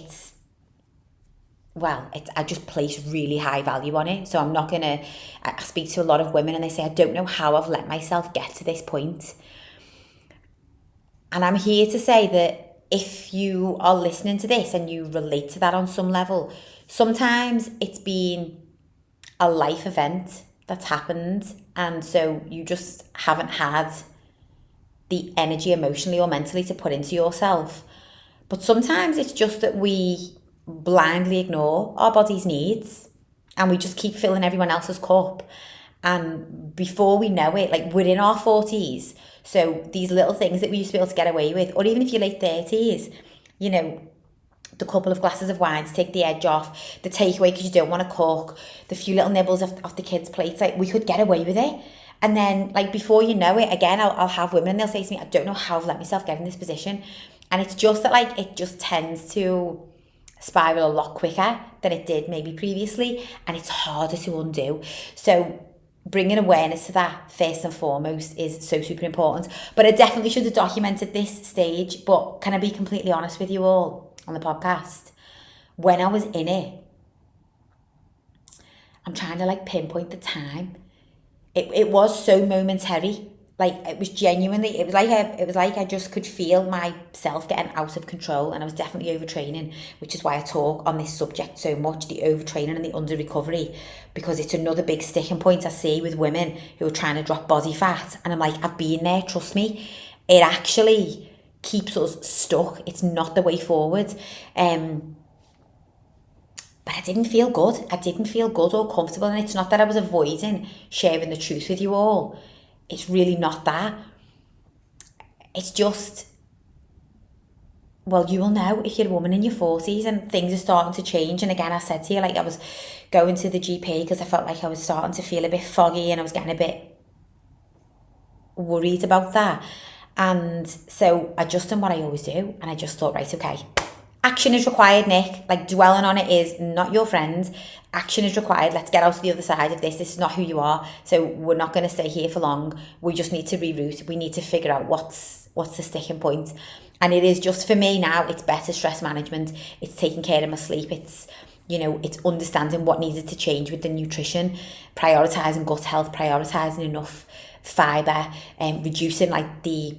just place really high value on it. So I'm not going to, I speak to a lot of women and they say, I don't know how I've let myself get to this point. And I'm here to say that if you are listening to this and you relate to that on some level, sometimes it's been a life event that's happened. And so you just haven't had the energy emotionally or mentally to put into yourself. But sometimes it's just that we blindly ignore our body's needs and we just keep filling everyone else's cup. And before we know it, like we're in our 40s. So these little things that we used to be able to get away with, or even if you're late 30s, you know, the couple of glasses of wine to take the edge off, the takeaway because you don't want to cook, the few little nibbles off the kids' plates, like we could get away with it. And then like before you know it, again, I'll have women and they'll say to me, I don't know how I've let myself get in this position. And it's just that like it just tends to spiral a lot quicker than it did maybe previously, and it's harder to undo. So bringing awareness to that first and foremost is so super important. But I definitely should have documented this stage. But can I be completely honest with you all on the podcast? When I was in it, I'm trying to like pinpoint the time. It was so momentary. Like it was genuinely, it was like I just could feel myself getting out of control, and I was definitely overtraining, which is why I talk on this subject so much, the overtraining and the under recovery, because it's another big sticking point I see with women who are trying to drop body fat. And I'm like, I've been there, trust me. It actually keeps us stuck. It's not the way forward. But I didn't feel good. I didn't feel good or comfortable. And it's not that I was avoiding sharing the truth with you all. It's really not that. It's just, well, you will know if you're a woman in your 40s and things are starting to change. And again, I said to you, like I was going to the GP because I felt like I was starting to feel a bit foggy and I was getting a bit worried about that. And so I just done what I always do. And I just thought, right, okay, action is required, Nick. Like dwelling on it is not your friend. Action is required. Let's get out to the other side of this. This is not who you are. So we're not going to stay here for long. We just need to reroute. We need to figure out what's the sticking point. And it is just, for me now, it's better stress management. It's taking care of my sleep. It's, you know, it's understanding what needed to change with the nutrition, prioritising gut health, prioritising enough fibre, and reducing like the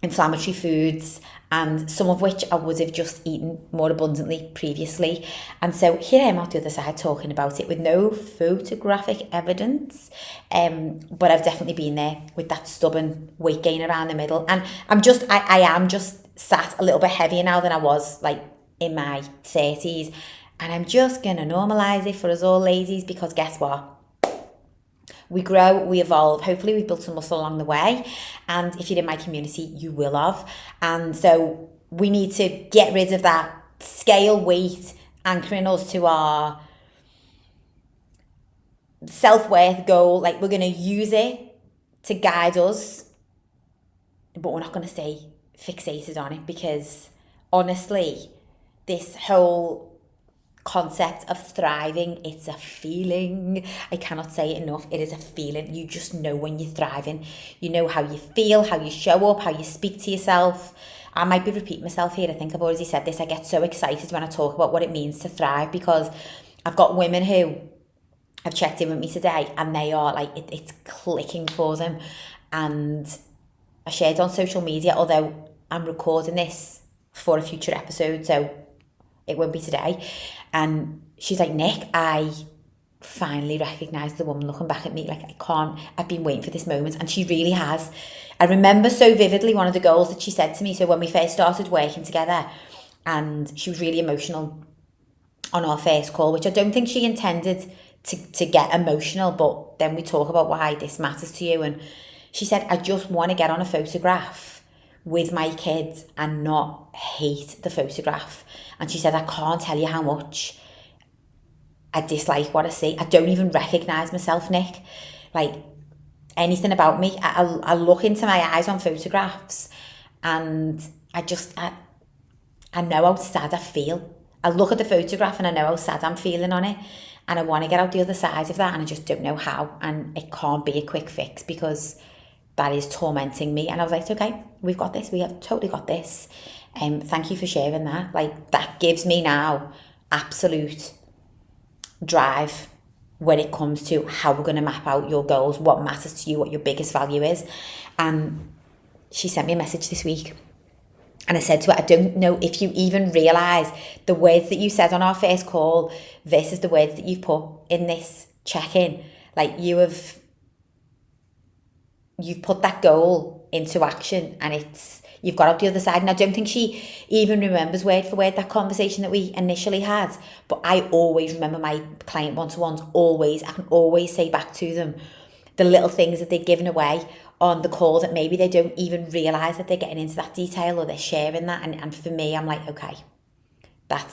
inflammatory foods, and some of which I would have just eaten more abundantly previously. And so here I am out the other side talking about it with no photographic evidence, but I've definitely been there with that stubborn weight gain around the middle. And I am just sat a little bit heavier now than I was like in my 30s. And I'm just going to normalise it for us all ladies, because guess what? We grow, we evolve. Hopefully we've built some muscle along the way. And if you're in my community, you will have. And so we need to get rid of that scale weight anchoring us to our self-worth goal. Like we're going to use it to guide us, but we're not going to stay fixated on it, because honestly, this whole concept of thriving, it's a feeling. I cannot say it enough. It is a feeling. You just know when you're thriving. You know how you feel, how you show up, how you speak to yourself. I might be repeating myself here. I think I've already said this. I get so excited when I talk about what it means to thrive, because I've got women who have checked in with me today and they are like, it's clicking for them. And I shared on social media, although I'm recording this for a future episode, so it won't be today. And she's like, Nick, I finally recognised the woman looking back at me. Like, I've been waiting for this moment. And she really has. I remember so vividly one of the goals that she said to me. So when we first started working together, and she was really emotional on our first call, which I don't think she intended to get emotional, but then we talk about why this matters to you. And she said, I just want to get on a photograph with my kids and not hate the photograph. And she said, I can't tell you how much I dislike what I see. I don't even recognise myself, Nick. Like, anything about me. I look into my eyes on photographs and I know how sad I feel. I look at the photograph and I know how sad I'm feeling on it. And I want to get out the other side of that, and I just don't know how. And it can't be a quick fix, because that is tormenting me. And I was like, okay, we've got this. We have totally got this. Thank you for sharing that. Like, that gives me now absolute drive when it comes to how we're going to map out your goals, what matters to you, what your biggest value is. And she sent me a message this week. And I said to her, I don't know if you even realise the words that you said on our first call versus the words that you've put in this check-in. Like, you've put that goal into action, and you've got out the other side. And I don't think she even remembers word for word that conversation that we initially had. But I always remember my client one-to-ones, always. I can always say back to them the little things that they've given away on the call that maybe they don't even realise that they're getting into that detail, or they're sharing that. And for me, I'm like, okay,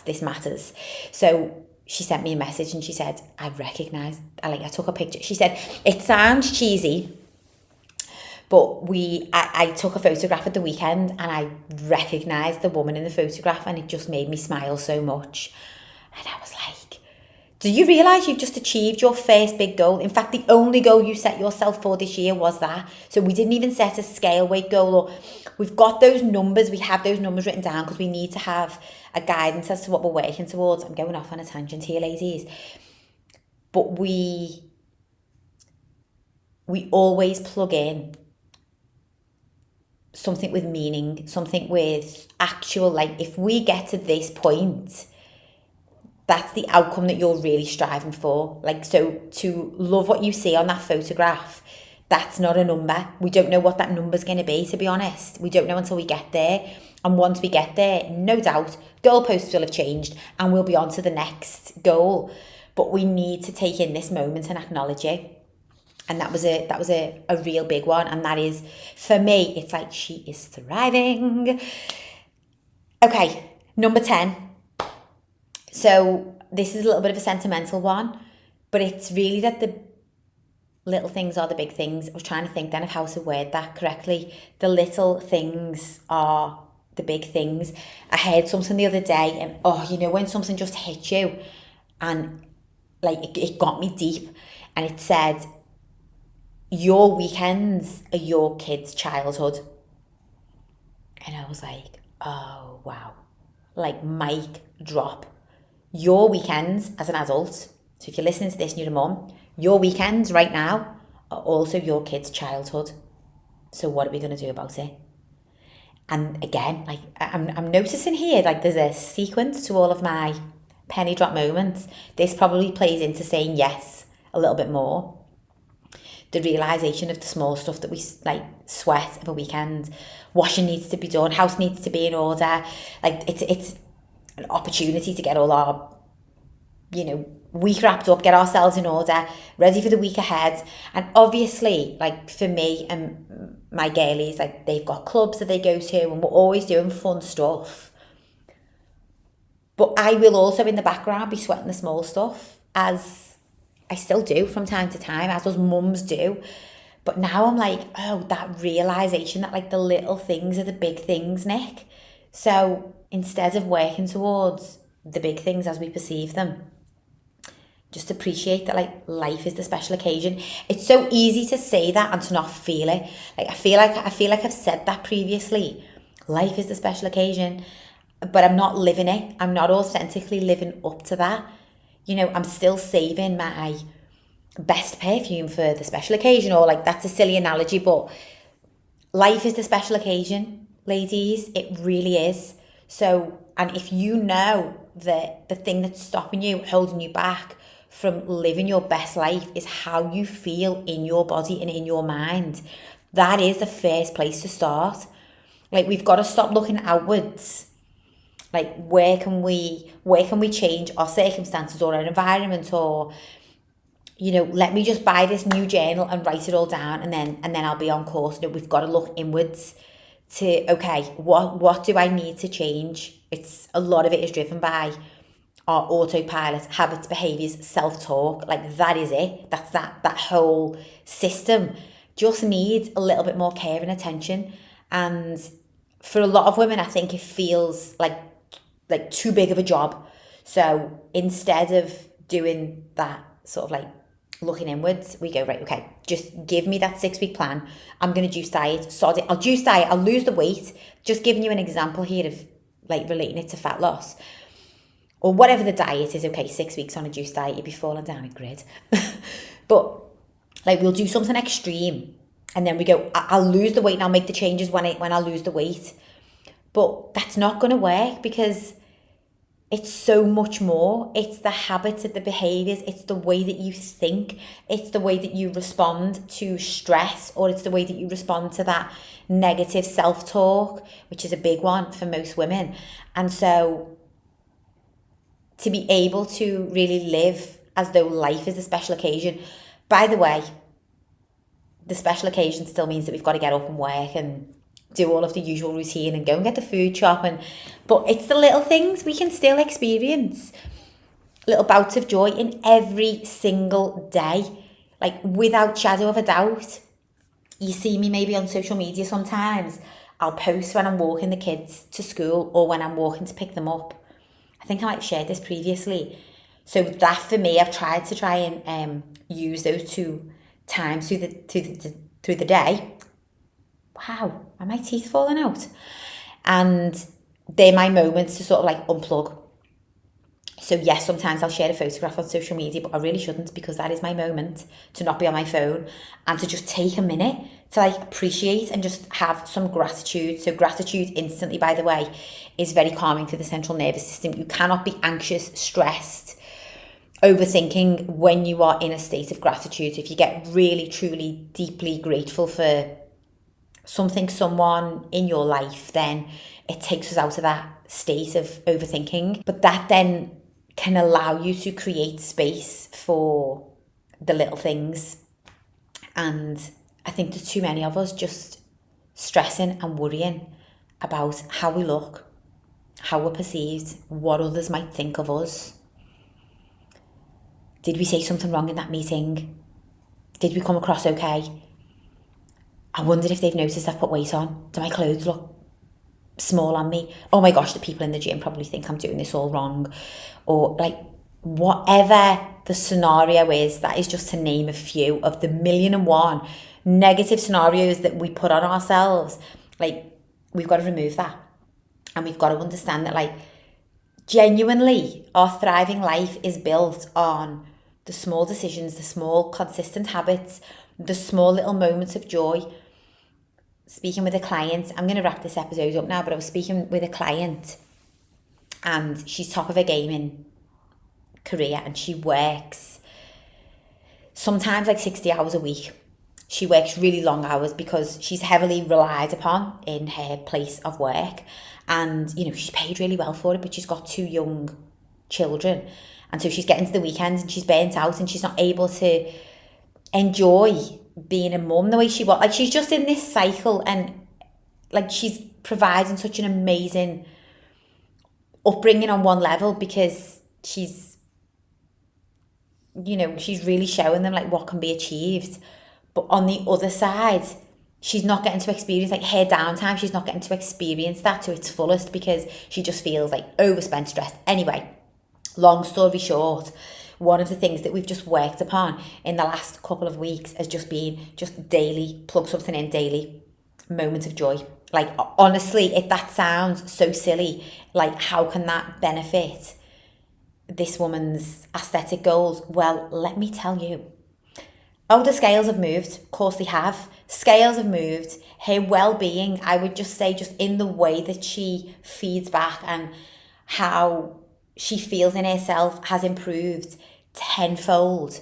this matters. So she sent me a message and she said, I took a picture. She said, it sounds cheesy, but I took a photograph at the weekend and I recognised the woman in the photograph, and it just made me smile so much. And I was like, do you realise you've just achieved your first big goal? In fact, the only goal you set yourself for this year was that. So we didn't even set a scale weight goal, or we've got those numbers. We have those numbers written down because we need to have a guidance as to what we're working towards. I'm going off on a tangent here, ladies. But we always plug in something with meaning, something with actual, like, if we get to this point, that's the outcome that you're really striving for. Like, so to love what you see on that photograph, that's not a number. We don't know what that number's going to be, to be honest. We don't know until we get there. And once we get there, no doubt, goalposts will have changed and we'll be on to the next goal. But we need to take in this moment and acknowledge it. And that was a real big one. And that is, for me, it's like, she is thriving. Okay, number 10. So this is a little bit of a sentimental one, but it's really that the little things are the big things. I was trying to think then of how to word that correctly. The little things are the big things. I heard something the other day, and when something just hits you, and like it got me deep, and it said, your weekends are your kid's childhood. And I was like, oh wow, like mic drop. Your weekends as an adult, so if you're listening to this and you're a mum, your weekends right now are also your kid's childhood. So what are we going to do about it? And again, like I'm noticing here, like there's a sequence to all of my penny drop moments. This probably plays into saying yes a little bit more. The realisation of the small stuff that we like sweat of a weekend. Washing needs to be done, house needs to be in order. Like it's an opportunity to get all our, week wrapped up, get ourselves in order, ready for the week ahead. And obviously, like for me and my girlies, like they've got clubs that they go to and we're always doing fun stuff. But I will also in the background be sweating the small stuff, as I still do from time to time, as us mums do. But now I'm like, oh, that realisation that like the little things are the big things, Nick. So instead of working towards the big things as we perceive them, just appreciate that like life is the special occasion. It's so easy to say that and to not feel it. Like I feel like I've said that previously. Life is the special occasion, but I'm not living it. I'm not authentically living up to that. I'm still saving my best perfume for the special occasion, or like that's a silly analogy, but life is the special occasion, ladies. It really is. So, and if you know that the thing that's stopping you, holding you back from living your best life is how you feel in your body and in your mind, that is the first place to start. Like we've got to stop looking outwards. Like where can we change our circumstances or our environment, or let me just buy this new journal and write it all down and then I'll be on course. We've got to look inwards to, okay, what do I need to change? It's a lot of it is driven by our autopilot, habits, behaviours, self-talk. Like that is it. That's that whole system just needs a little bit more care and attention. And for a lot of women, I think it feels like too big of a job. So instead of doing that sort of like looking inwards, we go, right, okay, just give me that 6-week plan. I'm going to juice diet, sod it. I'll juice diet, I'll lose the weight. Just giving you an example here of like relating it to fat loss. Or whatever the diet is, okay, 6 weeks on a juice diet, you'd be falling down a grid. But like we'll do something extreme and then we go, I'll lose the weight and I'll make the changes when I lose the weight. But that's not going to work because it's so much more. It's the habits, it's the behaviours, it's the way that you think, it's the way that you respond to stress, or it's the way that you respond to that negative self-talk, which is a big one for most women. And so to be able to really live as though life is a special occasion. By the way, the special occasion still means that we've got to get up and work and do all of the usual routine and go and get the food shop, but it's the little things we can still experience little bouts of joy in every single day, like without shadow of a doubt. You see me maybe on social media sometimes, I'll post when I'm walking the kids to school or when I'm walking to pick them up. I think I might have shared this previously. So that for me, I've tried and use those 2 times through the day. Wow, are my teeth falling out? And they're my moments to sort of like unplug. So yes, sometimes I'll share a photograph on social media, but I really shouldn't, because that is my moment to not be on my phone and to just take a minute to like appreciate and just have some gratitude. So gratitude instantly, by the way, is very calming to the central nervous system. You cannot be anxious, stressed, overthinking when you are in a state of gratitude. If you get really, truly, deeply grateful for something, someone in your life, then it takes us out of that state of overthinking. But that then can allow you to create space for the little things. And I think there's too many of us just stressing and worrying about how we look, how we're perceived, what others might think of us. Did we say something wrong in that meeting? Did we come across okay? I wondered if they've noticed I've put weight on. Do my clothes look small on me? Oh my gosh, the people in the gym probably think I'm doing this all wrong. Or like whatever the scenario is, that is just to name a few of the 1,000,001 negative scenarios that we put on ourselves. Like we've got to remove that. And we've got to understand that like genuinely our thriving life is built on the small decisions, the small consistent habits, the small little moments of joy. Speaking with a client, I'm going to wrap this episode up now, but I was speaking with a client and she's top of her game in Korea and she works sometimes like 60 hours a week. She works really long hours because she's heavily relied upon in her place of work, and you know she's paid really well for it, but she's got 2 young children, and so she's getting to the weekends and she's burnt out and she's not able to enjoy being a mum the way she was. Like she's just in this cycle, and like she's providing such an amazing upbringing on one level because she's, you know, she's really showing them like what can be achieved. But on the other side, she's not getting to experience like her downtime. She's not getting to experience that to its fullest because she just feels like overspent, stressed. Anyway, long story short, one of the things that we've just worked upon in the last couple of weeks has just been just daily, plug something in daily, moments of joy. Like honestly, that sounds so silly. Like how can that benefit this woman's aesthetic goals? Well, let me tell you. Oh, the scales have moved. Of course they have. Scales have moved. Her well-being, I would just say, just in the way that she feeds back and how she feels in herself has improved tenfold.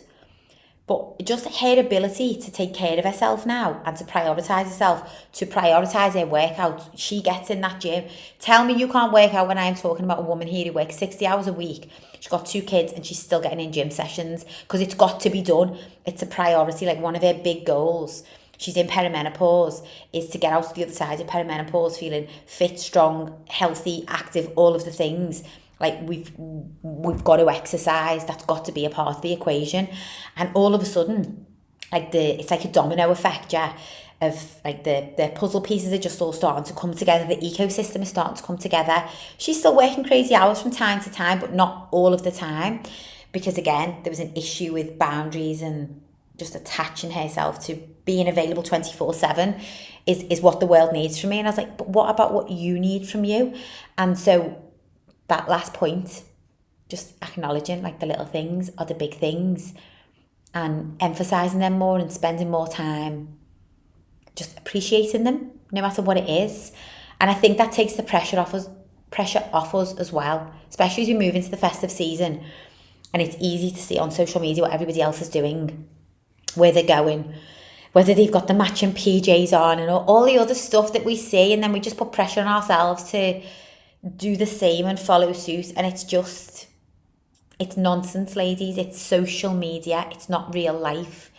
But just her ability to take care of herself now and to prioritise herself, to prioritise her workouts. She gets in that gym. Tell me you can't work out when I'm talking about a woman here who works 60 hours a week. She's got 2 kids and she's still getting in gym sessions because it's got to be done. It's a priority, like one of her big goals. She's in perimenopause, is to get out to the other side of perimenopause feeling fit, strong, healthy, active, all of the things. Like we've got to exercise. That's got to be a part of the equation. And all of a sudden, like it's like a domino effect, yeah, of like the puzzle pieces are just all starting to come together. The ecosystem is starting to come together. She's still working crazy hours from time to time, but not all of the time. because again, there was an issue with boundaries and just attaching herself to being available 24/7 is what the world needs from me. And I was like, but what about what you need from you? And so that last point, just acknowledging like the little things are the big things and emphasizing them more and spending more time just appreciating them, no matter what it is. And I think that takes the pressure off us as well, especially as we move into the festive season. And it's easy to see on social media what everybody else is doing, where they're going, whether they've got the matching PJs on and all the other stuff that we see. And then we just put pressure on ourselves to do the same and follow suit. And it's nonsense, ladies. It's social media. It's not real life.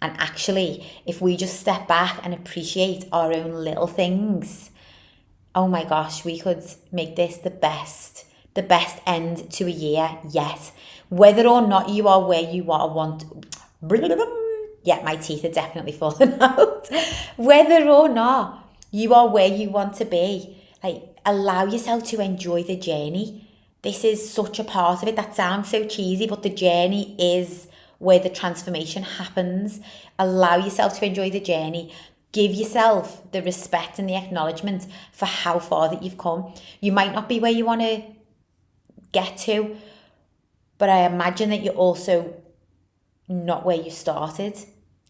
And actually, if we just step back and appreciate our own little things, oh my gosh, we could make this the best end to a year yet. Whether or not you are where you yeah, my teeth are definitely falling out. Whether or not you are where you want to be, like, allow yourself to enjoy the journey. This is such a part of it. That sounds so cheesy, but the journey is where the transformation happens. Allow yourself to enjoy the journey. Give yourself the respect and the acknowledgement for how far that you've come. You might not be where you want to get to, but I imagine that you're also not where you started.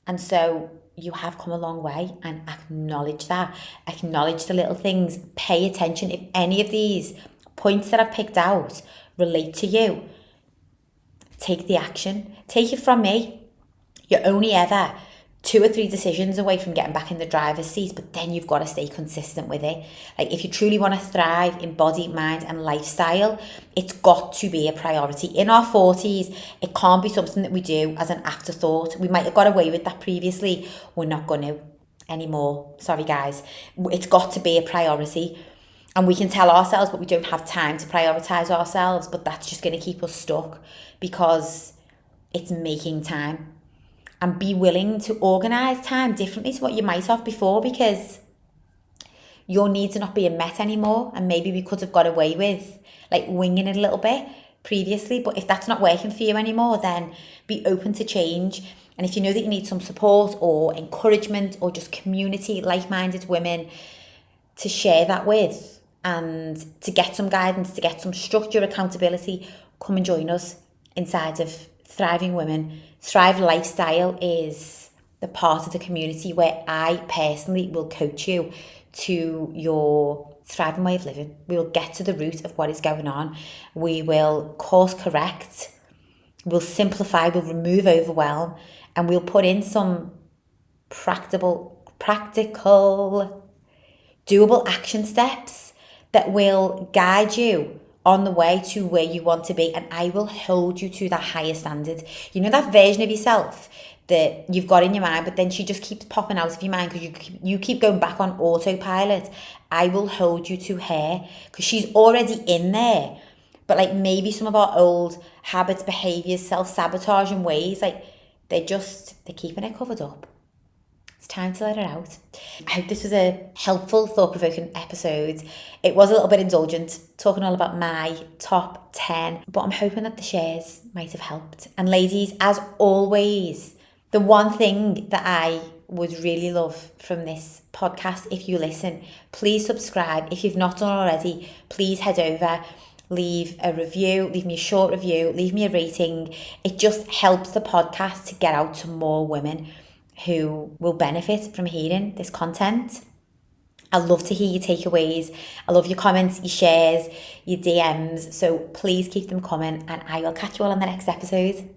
And so you have come a long way, and acknowledge that. Acknowledge the little things. Pay attention. If any of these points that I've picked out relate to you, take the action. Take it from me. You're only ever 2 or 3 decisions away from getting back in the driver's seat, but then you've got to stay consistent with it. Like, if you truly want to thrive in body, mind and lifestyle, it's got to be a priority. In our 40s, it can't be something that we do as an afterthought. We might have got away with that previously. We're not going to anymore. Sorry, guys. It's got to be a priority. And we can tell ourselves, but we don't have time to prioritise ourselves, but that's just going to keep us stuck, because it's making time. And be willing to organise time differently to what you might have before, because your needs are not being met anymore. And maybe we could have got away with like winging it a little bit previously. But if that's not working for you anymore, then be open to change. And if you know that you need some support or encouragement or just community, like-minded women to share that with, and to get some guidance, to get some structure, accountability, come and join us inside of Thriving Women. Thrive Lifestyle is the part of the community where I personally will coach you to your thriving way of living. We will get to the root of what is going on. We will course correct. We'll simplify. We'll remove overwhelm. And we'll put in some practical, doable action steps that will guide you on the way to where you want to be. And I will hold you to that higher standard. You know, that version of yourself that you've got in your mind, but then she just keeps popping out of your mind because you keep going back on autopilot. I will hold you to her, because she's already in there. But like, maybe some of our old habits, behaviours, self-sabotage and ways, like they're keeping it covered up. It's time to let it out. I hope this was a helpful, thought-provoking episode. It was a little bit indulgent, talking all about my top 10, but I'm hoping that the shares might have helped. And ladies, as always, the one thing that I would really love from this podcast, if you listen, please subscribe. If you've not done already, please head over, leave a review, leave me a short review, leave me a rating. It just helps the podcast to get out to more women who will benefit from hearing this content. I love to hear your takeaways. I love your comments, your shares, your DMs. So please keep them coming, and I will catch you all on the next episode.